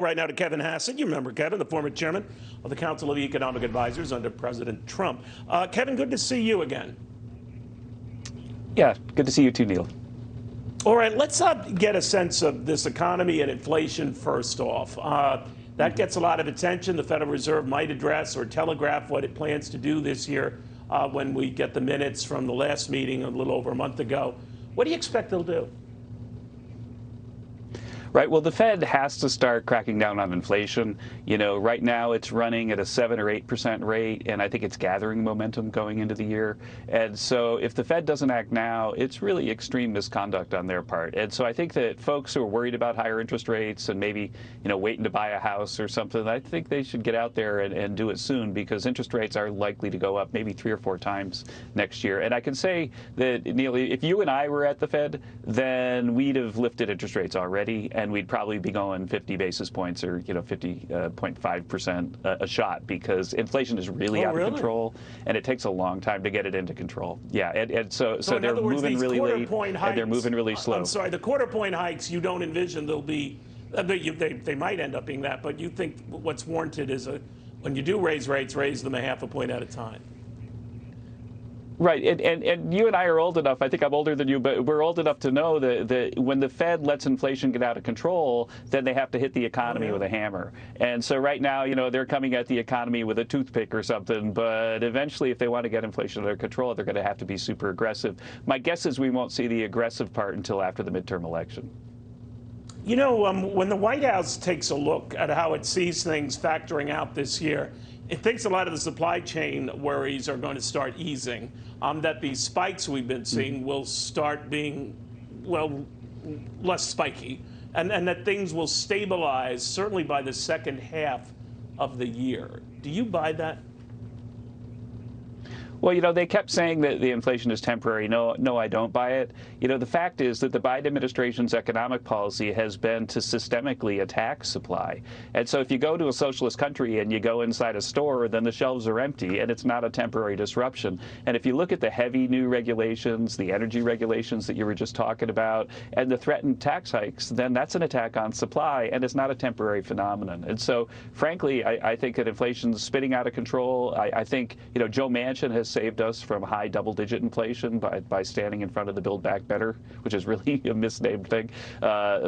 Right now to Kevin Hassett. You remember Kevin, the former chairman of the Council of Economic Advisors under President Trump. Kevin, good to see you again. Yeah, good to see you too, Neil. All right, let's get a sense of this economy and inflation first off. That gets a lot of attention. The Federal Reserve might address or telegraph what it plans to do this year when we get the minutes from the last meeting a little over a month ago. What do you expect they'll do? Right. Well, the Fed has to start cracking down on inflation. You know, right now it's running at a 7 or 8% rate, and I think it's gathering momentum going into the year. And so if the Fed doesn't act now, it's really extreme misconduct on their part. And so I think that folks who are worried about higher interest rates and maybe, waiting to buy a house or something, I think they should get out there and do it soon, because interest rates are likely to go up maybe 3 or 4 times next year. And I can say that, Neil, if you and I were at the Fed, then we'd have lifted interest rates already, and we'd probably be going 50 basis points or 50.5% a shot, because inflation is really out of control, and it takes a long time to get it into control. Yeah, and so they're moving really late, and they're moving really slow. I'm sorry, the quarter point hikes, you don't envision they'll be, they might end up being that, but you think what's warranted is when you do raise rates, raise them a half a point at a time. Right, and you and I are old enough, I think I'm older than you, but we're old enough to know that when the Fed lets inflation get out of control, then they have to hit the economy with a hammer. And so right now, they're coming at the economy with a toothpick or something, but eventually if they want to get inflation under control, they're going to have to be super aggressive. My guess is we won't see the aggressive part until after the midterm election. When the White House takes a look at how it sees things factoring out this year, it thinks a lot of the supply chain worries are going to start easing, that these spikes we've been seeing will start being, less spiky, and that things will stabilize certainly by the second half of the year. Do you buy that? Well, they kept saying that the inflation is temporary. No, I don't buy it. The fact is that the Biden administration's economic policy has been to systemically attack supply. And so if you go to a socialist country and you go inside a store, then the shelves are empty, and it's not a temporary disruption. And if you look at the heavy new regulations, the energy regulations that you were just talking about, and the threatened tax hikes, then that's an attack on supply, and it's not a temporary phenomenon. And so, frankly, I think that inflation's spinning out of control. I think, Joe Manchin has saved us from high double-digit inflation by standing in front of the Build Back Better, which is really a misnamed thing,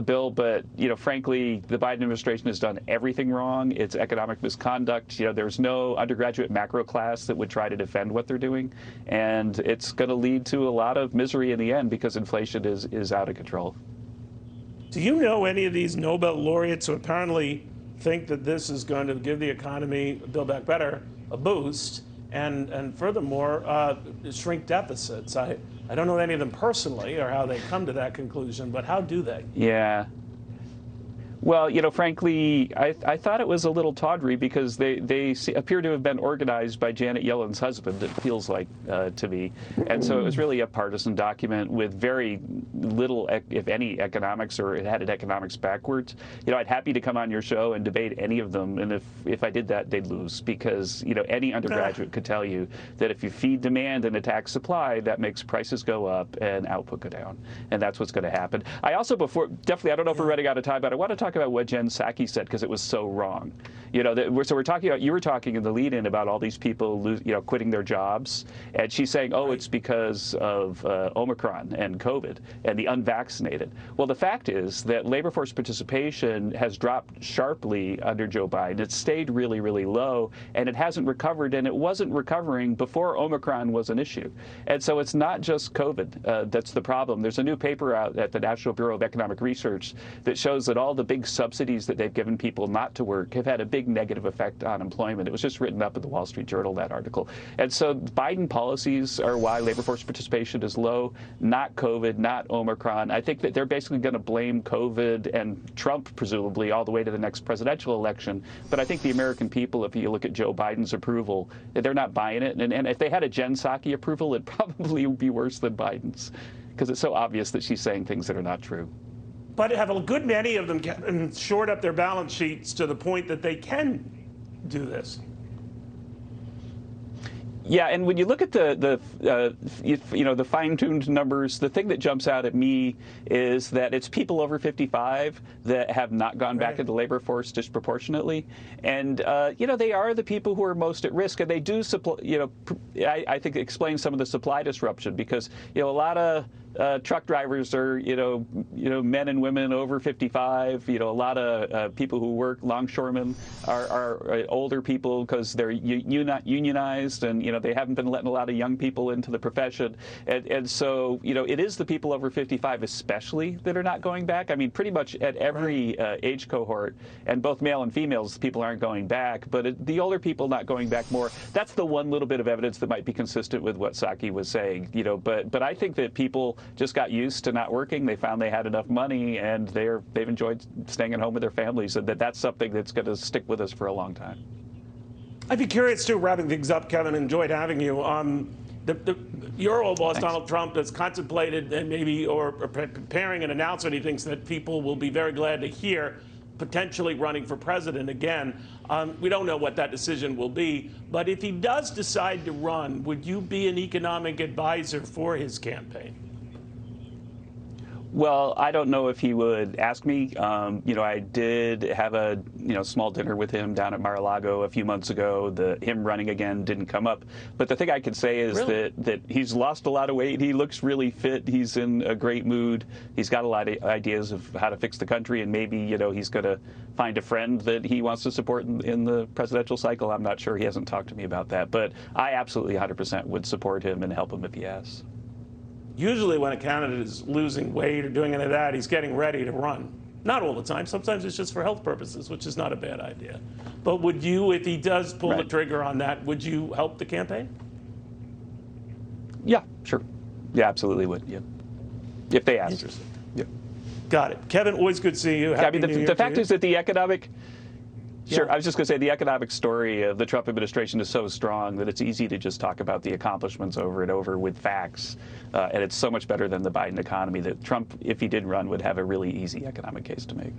bill. But, frankly, the Biden administration has done everything wrong. It's economic misconduct. There's no undergraduate macro class that would try to defend what they're doing. And it's going to lead to a lot of misery in the end, because inflation is out of control. Do you know any of these Nobel laureates who apparently think that this is going to give the economy, Build Back Better, a boost? And furthermore, shrink deficits. I don't know any of them personally or how they come to that conclusion, but how do they? Yeah. Well, frankly, I thought it was a little tawdry, because they appear to have been organized by Janet Yellen's husband, it feels like to me. And so it was really a partisan document with very little, if any, economics, or it had economics backwards. I'd happy to come on your show and debate any of them. And if I did that, they'd lose, because, any undergraduate could tell you that if you feed demand and attack supply, that makes prices go up and output go down. And that's what's going to happen. I also, definitely, I don't know if we're running out of time, but I want to talk about what Jen Psaki said, because it was so wrong. So we're talking about, you were talking in the lead-in about all these people, quitting their jobs, and she's saying, it's because of Omicron and COVID and the unvaccinated. Well, the fact is that labor force participation has dropped sharply under Joe Biden. It's stayed really, really low, and it hasn't recovered, and it wasn't recovering before Omicron was an issue. And so it's not just COVID that's the problem. There's a new paper out at the National Bureau of Economic Research that shows that all the big subsidies that they've given people not to work have had a big negative effect on employment. It was just written up in the Wall Street Journal, that article. And so Biden policies are why labor force participation is low, not COVID, not Omicron. I think that they're basically going to blame COVID and Trump, presumably, all the way to the next presidential election. But I think the American people, if you look at Joe Biden's approval, they're not buying it. And if they had a Jen Psaki approval, it'd probably be worse than Biden's, because it's so obvious that she's saying things that are not true. But have a good many of them shored up their balance sheets to the point that they can do this? Yeah, and when you look at the fine-tuned numbers, the thing that jumps out at me is that it's people over 55 that have not gone back into the labor force disproportionately, and they are the people who are most at risk, and they do I think explain some of the supply disruption, because a lot of truck drivers are, men and women over 55. A lot of people who work, longshoremen, are older people because they're not unionized, and they haven't been letting a lot of young people into the profession, and so it is the people over 55 especially that are not going back. I mean, pretty much at every age cohort, and both male and females, people aren't going back, but the older people not going back more. That's the one little bit of evidence that might be consistent with what Psaki was saying. But I think that people just got used to not working. They found they had enough money, and they've enjoyed staying at home with their families, and that's something that's going to stick with us for a long time. I'd be curious too, wrapping things up, Kevin. Enjoyed having you. Your old boss, Donald Trump, has contemplated and maybe or preparing an announcement. He thinks that people will be very glad to hear, potentially running for president again. We don't know what that decision will be, but if he does decide to run, would you be an economic advisor for his campaign? Well, I don't know if he would ask me. I did have a small dinner with him down at Mar-a-Lago a few months ago. Him running again didn't come up. But the thing I can say is that he's lost a lot of weight. He looks really fit. He's in a great mood. He's got a lot of ideas of how to fix the country, and maybe he's going to find a friend that he wants to support in the presidential cycle. I'm not sure. He hasn't talked to me about that. But I absolutely 100% would support him and help him if he asks. Usually when a candidate is losing weight or doing any of that, he's getting ready to run. Not all the time. Sometimes it's just for health purposes, which is not a bad idea. But would you, if he does pull the trigger on that, would you help the campaign? Yeah, sure. Yeah, absolutely would. Yeah, if they asked. Interesting. Yeah. Got it. Kevin, always good seeing you. Happy New Year. The fact is that the economic. Sure. I was just going to say the economic story of the Trump administration is so strong that it's easy to just talk about the accomplishments over and over with facts. And it's so much better than the Biden economy that Trump, if he did run, would have a really easy economic case to make.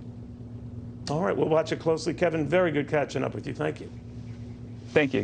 All right. We'll watch it closely. Kevin, very good catching up with you. Thank you. Thank you.